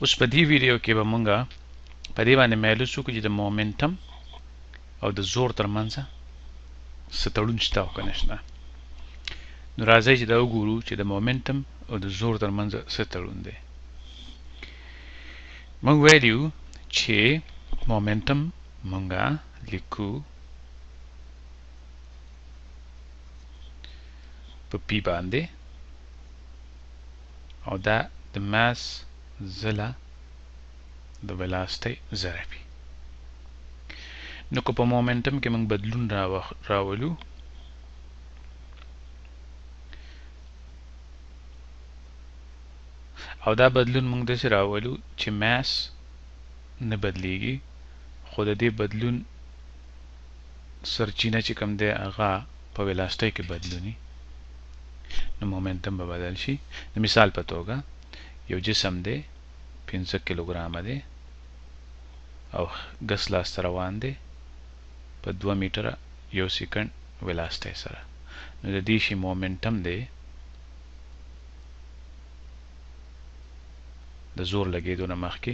اوس په دې ویډیو کې به مونږه په دې باندې معلوم شو چې د مومنټم او د زور ترمنځ څه تړون شته او که نه شته. نو راځئ چې دا وګورو چې د مومنټم او د زور ترمنځ څه تړون دی. مونږ ویلو چې مومنټم مونږه لیکو په پی باندې او دا د ماس ځله د ویلاسټي ضرب وي. نو که په مومنټم کې موږ بدلون راولو او دا بدلون موږ داسې راولو چې ماس نه بدلیږي خو د دې بدلون سرچینه چې کوم دی هغه په ویلاسټي کې بدلوني، نو مومنټم به بدل شي. د مثال په توګه یو جسم دی 15 کیلوګرامه دی او ګس لاس روان دی په 2 میټره یو سیکنډ ویلاسټي سره، نو د دې شي مومنټم دی د زور لګېدو نه مخکې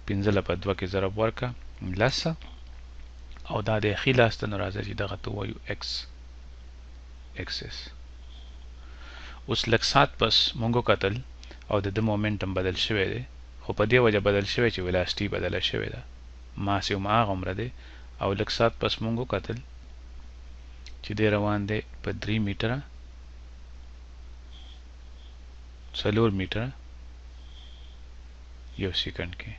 15 په 2 کې ضرب ورکړه 10 او دا د ښي لاس ته نو راځي چې دغه ته وایو اکس اکسس. اوس لږ ساعت پس مونږ وکتل او د مومنټم بدل شوی دی، خو په دې وجه بدل شوی چې ویلاسټي بدله شوې ده، ماس یې هماغومره دی او لږ ساعت پس مونږ وکتل چې دی روان دی په 3 میټره 4 میټره یو سیکنډ کې.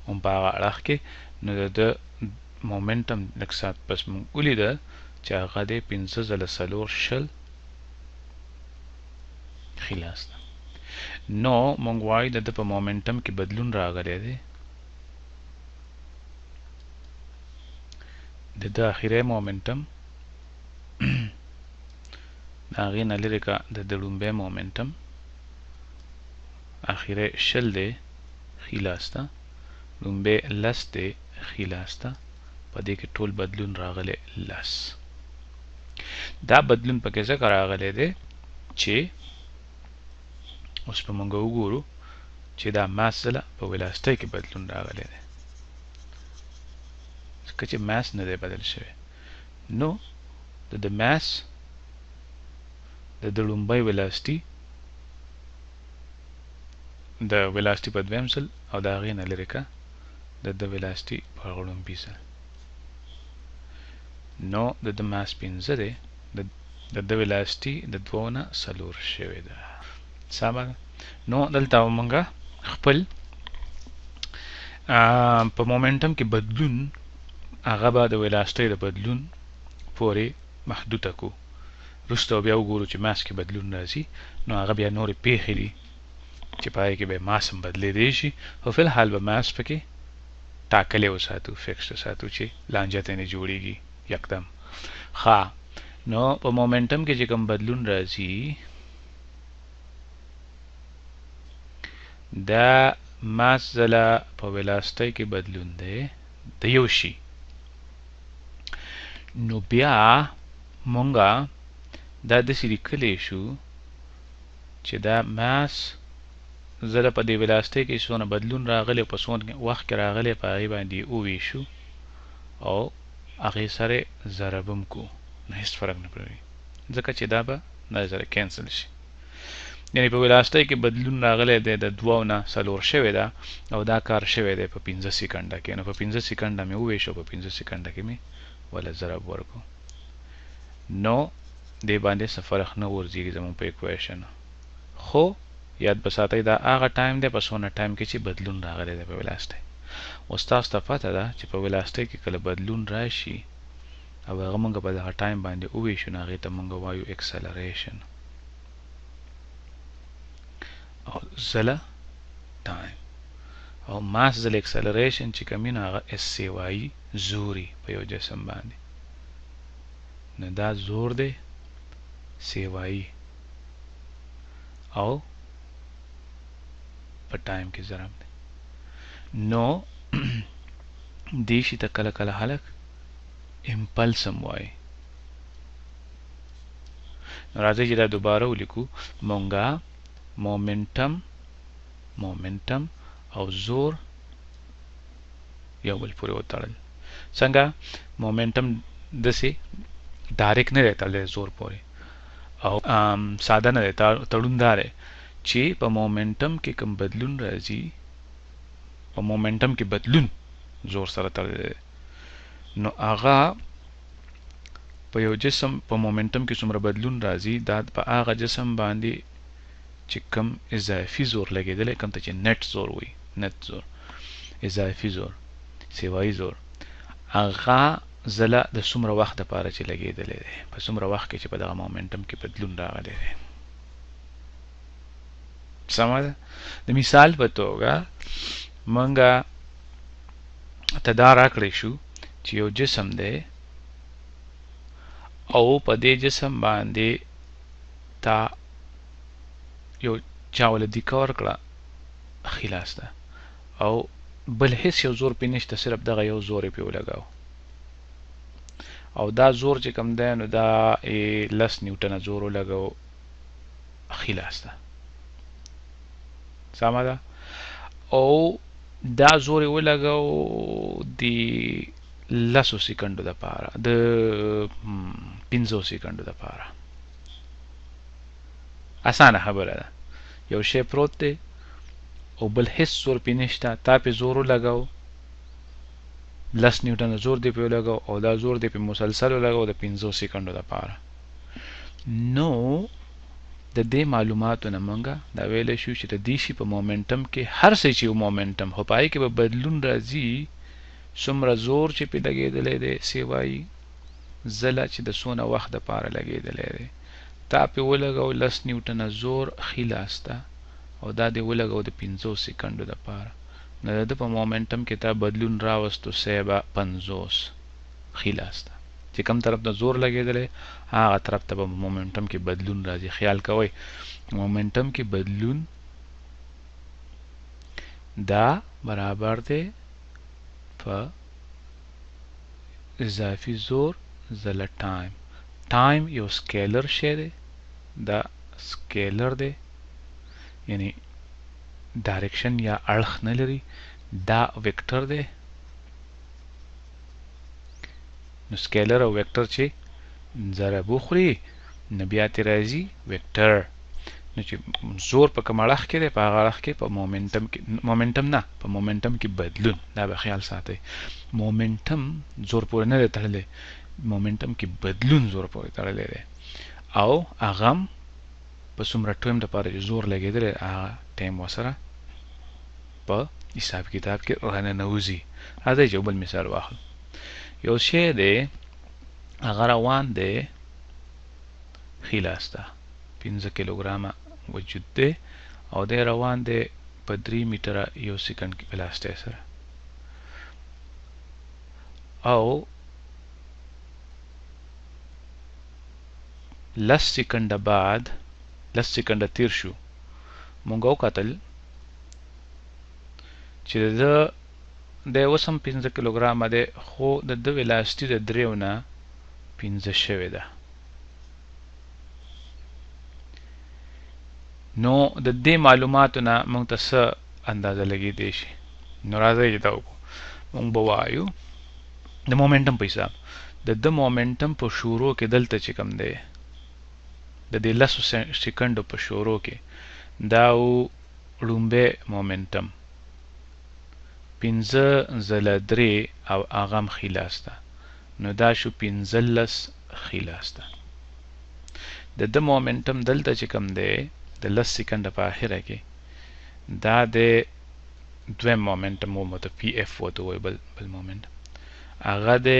هم په هغه اړخ کې نو د مومنټم لږ ساعت پس مونږ ولیده چې هغه دی 15 ځله 4 شل ښي لاس ته. نو مونږ وایو د ده په مومنټم کې بدلون راغلی دی، د ده اخري مومنټم د هغې نه لرې که د ده لومبی مومنټم اخري شل دی ښي لاس ته، لومبی 10 دی ښي لاس ته، په دې کې ټول بدلون راغلی 10. دا بدلون پکې ځکه راغلی دی چې اوس به مونږ وګورو چې دا ماس ځله په ویلاسټي کې بدلون راغلی دی، ځکه چې ماس نه دی بدل شوی. نو د ماس د لومبی ویلاسټي د ویلاسټي په دویم ځل او د هغې نه لرې که د ویلاسټي په لومبي ځل، نو د ماس 15 دی، د ویلاسټي د 2 نه 4 شوې ده. سمه. نو دلته مونږه خپل په مومنټم کې بدلون هغه به د ویلاسټي د بدلون پورې محدوده کو، وروسته بیا وګورو چې ماس کې بدلون راځي نو هغه بیا نورې پیښې دي چې په هغې کې به ماس هم بدلېدی شي، خو فی الحال به ماس پکې ټاکلی وساتو، فکس وساتو چې لانجه ترې جوړېږي یکدم. ښه، نو په مومنټم کې چې کوم بدلون راځي دا ماس ځله په ویلاسټي کې بدلون دی د یو شي، نو بیا مونږه دا داسې لیکلی شو چې دا ماس ځله په دې ویلاسټي کې څونه بدلون راغلی او په څونه وخت کې راغلی په هغې باندې وویشو او هغې سره ضرب هم کو، نو هېڅ فرق نه پرېږدي ځکه چې دا به دا سره کینسل شي. یعنې په ویلاسټي کې بدلون راغلی دی د 2 نه 4 شوی ده او دا کار شوی دی په 15 سیکنډه کې، نو په 15 سیکنډه مې وویشو، په 15 سیکنډه کې مې ولا ضرب ورکو، نو دې باندې څه فرق نه ورځېږي زموږ په ایکویشن. خو یاد بساتئ دا هغه ټایم دی په څونه ټایم کې چې بدلون راغلی دی په ویلاسټي. اوس تاسو ته پته ده چې په ویلاسټي کې کله بدلون راشي او هغه مونږ په دغه ټایم باندې وویشو نو هغې ته مونږ وایو اکسلریشن او ځله ټایم، او ماس ځله اکسلریشن چې کوم نو هغه اس سی وایي زوري په یو جسم باندې، نو دا زور دی سی وایي او په ټایم کې ضرب دی. نو دې شي ته کله کله خلک امپلس هم وایي. نو راځئ چې دا دوباره ولیکو. مونږه مومنټم او زور یو بل پورې وتړل. څنګه مومنټم دسې ډایرکټ نه دی تړلی زور پورې او ساده نه دی تړون دا دی چې په مومنټم کې کوم بدلون راځي په مومنټم کې بدلون زور سره تړلی دی نو هغه په یو جسم په مومنټم کې څومره بدلون راځي دا په هغه جسم باندې چې کوم اضافي زور لګېدلی کوم ته چې نت زور وي نت زور اضافي زور سیوایي زور هغه ځله د څومره وخت دپاره چې لګېدلی دی په څومره وخت کې چې په دغه مومنټم کې بدلون راغلی دی. سمه ده. د مثال په توګه موږ ته دا راکړی شو چې یو جسم دی او په دې جسم باندې تا یو چا وله دیکه ورکړه خلاص ده او بل هیڅ یو زور پې نشته صرف دغه یو زور یې پې ولګاو او دا زور چې کوم دی نو دا 10 نیوټنه زور ولګاو خلاص ده. سمه ده. او دا زور یې ولګاو د 10 سکندو دپاره د 15 سکندو دپاره. اسانه خبره ده یو شی پروت دی او بل هیڅ زور پې نشته تا پې زور ولګاو 10 نیوټنه زور دی پې ولګاو او دا زور دی پې مسلسل ولګاو د 15 سکندو دپاره. نو د دې معلوماتو نه موږ دا ویلی شو چې د دې شي په مومنټم کې هر څه چې یو مومنټم خو په هغې کې به بدلون راځي څومره زور چې پې لګېدلی دی سیوایي ځله چې د څونه وخت دپاره لګېدلی دی تا پې ولګاو 10 نیوټنه زور خلاص ده او دا دې ولګاو د 15 سکندو دپاره نو د ده په مومنټم کې تا بدلون راوستو سیبه 50 خلاص ده چې کوم طرف ته زور لګېدلی هغه طرف ته به مومنټم کې بدلون راځي. خیال کوئ مومنټم کې بدلون دا برابر دی په اضافي زور ځله ټایم یو سکیلر شی دی دا سکیلر دی یعنی ډایرکشن یا اړخ نه لري دا ویکټر دی نو سکیلر او ویکټر چې ضرب وخوري نو بیا ترې راځي ویکټر نو چې زور په کوم اړخ کې دی په هغه اړخ کې په مومنټم نه په مومنټم کې بدلون دا به خیال ساتئ مومنټم زور پورې نه دی تړلی مومنټم کې بدلون زور پورې تړلی دی او هغه هم په څومره ټایم دپاره چې زور لګېدلی هغه ټایم ورسره په حساب کتاب کې راننوځي. راځئ چې بل مثال واخلو. یو شی دی هغه روان دی خلاص ده 15 کیلوګرامه وجود دی او دی روان دی په 3 میټره یو سکند کې ویلاسټۍ سره او 10 سکنډه بعد 10 سکنډه تیر شو مونږ وکتل چې د اوس هم 15 کیلوګرامه دی خو د ده ویلاسټي د 3 نه 15 شوې ده نو د دې معلوماتو نه مونږ ته څه اندازه لګېدی شي نو راځئ چې دا وکړو مونږ به وایو د مومنټم په حساب د ده مومنټم په شروع کې دلته چې کوم دی د دې 10 سکندو په شروع کې دا و لومبی مومنټم 15 ځله 3 او هغه هم خلاص ده نو دا شو 15 خلاص ده د ده مومنټم دلته چې کوم دی د 10 سکنډه په آخره کې دا د دویم مومنټم و ته پی اف ورته وایي بل مومنټم هغه د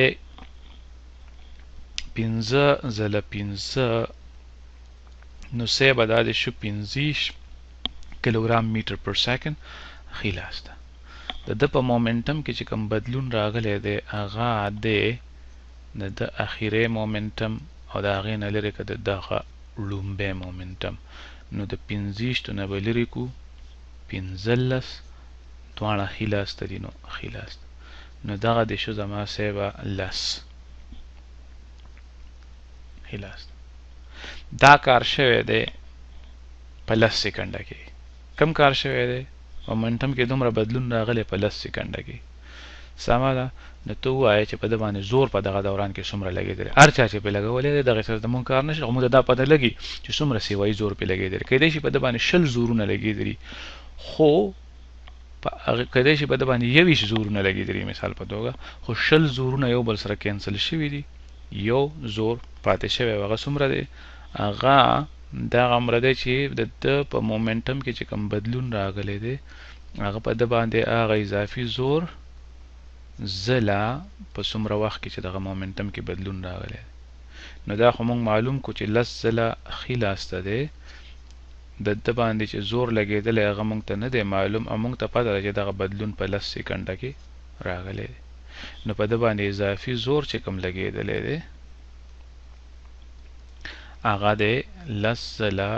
15 ځله 15 نو سی به دا د شو 15 کیلوګرام میټر پر سیکنډ خلاص ده د ده په مومنټم کې چې کوم بدلون راغلی دی هغه د ده اخیری مومنټم او د هغې نه لرې که د دغه لومبی مومنټم نو د 15 نه به لرې کړو 15 دواړه خلاص ته دي نو خلاص ده نو دغه د شو زما صیبه 10 خلاص ده دا کار شوی دی په 10 سکنډه کې کم کار شوی دی مومنټم کې دومره بدلون راغلی په 10 سکنډه کې سمه ده نو ته ووایه چې په ده باندې زور په دغه دوران کې څومره لګېدلی هر چا چې پې لګولی دی دغې سره زمونږ کار نشته خو موږ ته دا پته لګي چې څومره سیوایي زور پې لګېدلی کیدای شي په ده باندې 20 زورونه لګېدلي خو کیدای شي په ده باندې 21 زورونه لګېدلي مثال په توګه خو 20 زورونه یو بل سره کینسل شوي دي یو زور پاتې شوی هغه څومره دی هغه دغه عمره دی چې د ده په مومنټم کې چې کوم بدلون راغلی دی هغه په ده باندې هغه اضافي زور زلا په څومره وخت کې چې دغه مومنټم کې بدلون راغلی نو دا خو موږ معلوم کو چې 10 زلا ښي لاسته دی د ده باندې چې زور لګېدلی هغه موږ ته نه دی معلوم او موږ ته پته ده چې دغه بدلون په 10 سکنډه کې راغلی دی نو په ده باندې اضافي زور چې کوم لګېدلی دی هغه دی 10 زلا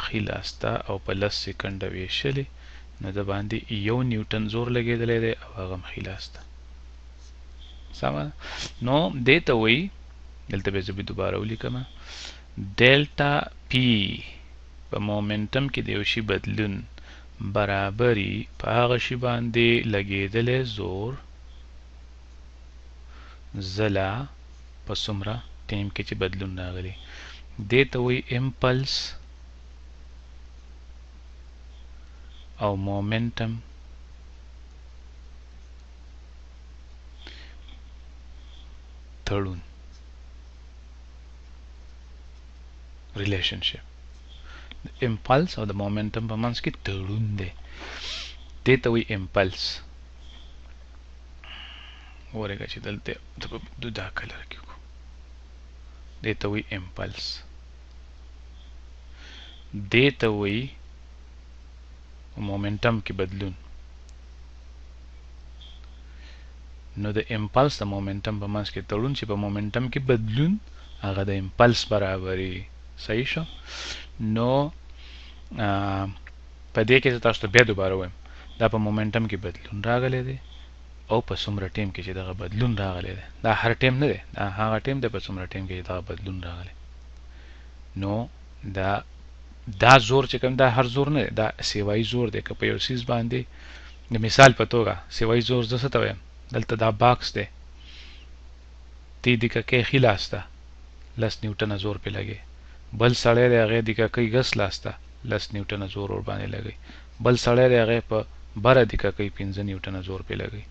ښي لاسته او په 10 سکنډه ویشلې نو د باندې 1 نیوټن زور لګېدلی دی او هغه هم ښي لاسته سمه نو دې ته وایي دلته به زه دوباره ولیکم ډیلټا پی په مومنټم کې د یو شي بدلون برابري په هغه شي باندې لګېدلی زور زلا په څومره ټایم کې چې بدلون راغلی دې ته وایي امپلس او مومنټم تړون ریلیشنشپ د امپلس او د مومنټم په منځ کې تړون دی دې ته وایي امپلس ورګه چې دلته دا کلر کې کو دې ته وایي امپلس دې ته وایي مومنټم کې بدلون نو د امپلس د مومنټم په منځ کې تړون چې په مومنټم کې بدلون هغه د امپلس برابري صحیح شو نو په دې کې تاسو ته بیا دوباره وایم دا په مومنټم کې بدلون راغلی دی او په څومره ټیم کې چې دغه بدلون راغلی دی دا هر ټیم نه دی دا هغه ټیم دی په څومره ټیم کې چې دغه بدلون راغلی نو دا زور چې کوم دا هر زور نه دی دا سیوایي زور دی که په یو څیز باندې د مثال په توګه سیوایي زور زه څه ته وایم دلته دا باکس دی دې دیکه کې ښي لاسته 10 نیوټنه زور پې لګي بل سړی دی هغې دیکه کوي ګس لاسته 10 نیوټنه زور ور باندې لګي بل سړی دی هغې په بره دیکه کوي 15 نیوټنه زور پې لګي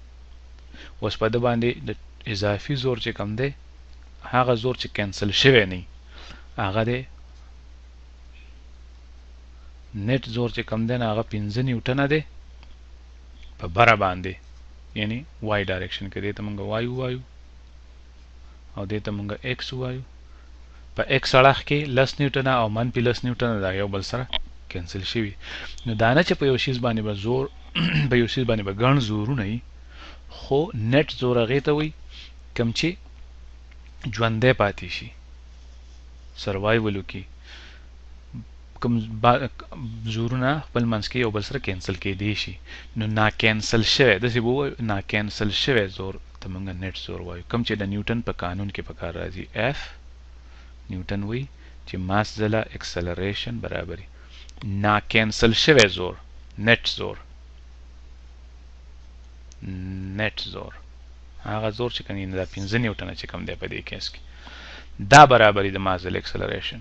اوس په ده باندې د اضافي زور چې کوم دی هغه زور چې کینسل شوی نه هغه دی نیټ زور چې کوم دی نه هغه 15 نیوټنه دی په بره باندې یعنی وای ډایرکشن کې دې ته موږ وای وایو او دې ته موږ ایکس وایو په ایکس اړخ کې 10 نیوټنه او منفي 10 نیوټنه دا یو بل سره کینسل شوي نو دا نه چې په یو شیز باندې به زور په یو شیز باندې به ګڼ زورونه وي خو نیټ زور هغې ته وایي کوم چې ژوندی پاتې شي سروایول وکړي کوم زورونه خپل منځ کې یو بل سره کینسل کېدی شي نو نا کینسل شوی داسې به ووایو نا کینسل شوی زور ته موږ نیټ زور وایو کوم چې د نیوټن په قانون کې په کار راځي اف نیوټن وایي چې ماس ځله اکسلریشن برابري نا کینسل شوی زور نیټ زور هغه زور چې کوم دا 15 نیوټنه چې کوم دی په دې کیس کې دا برابري د ماس ځله اکسلریشن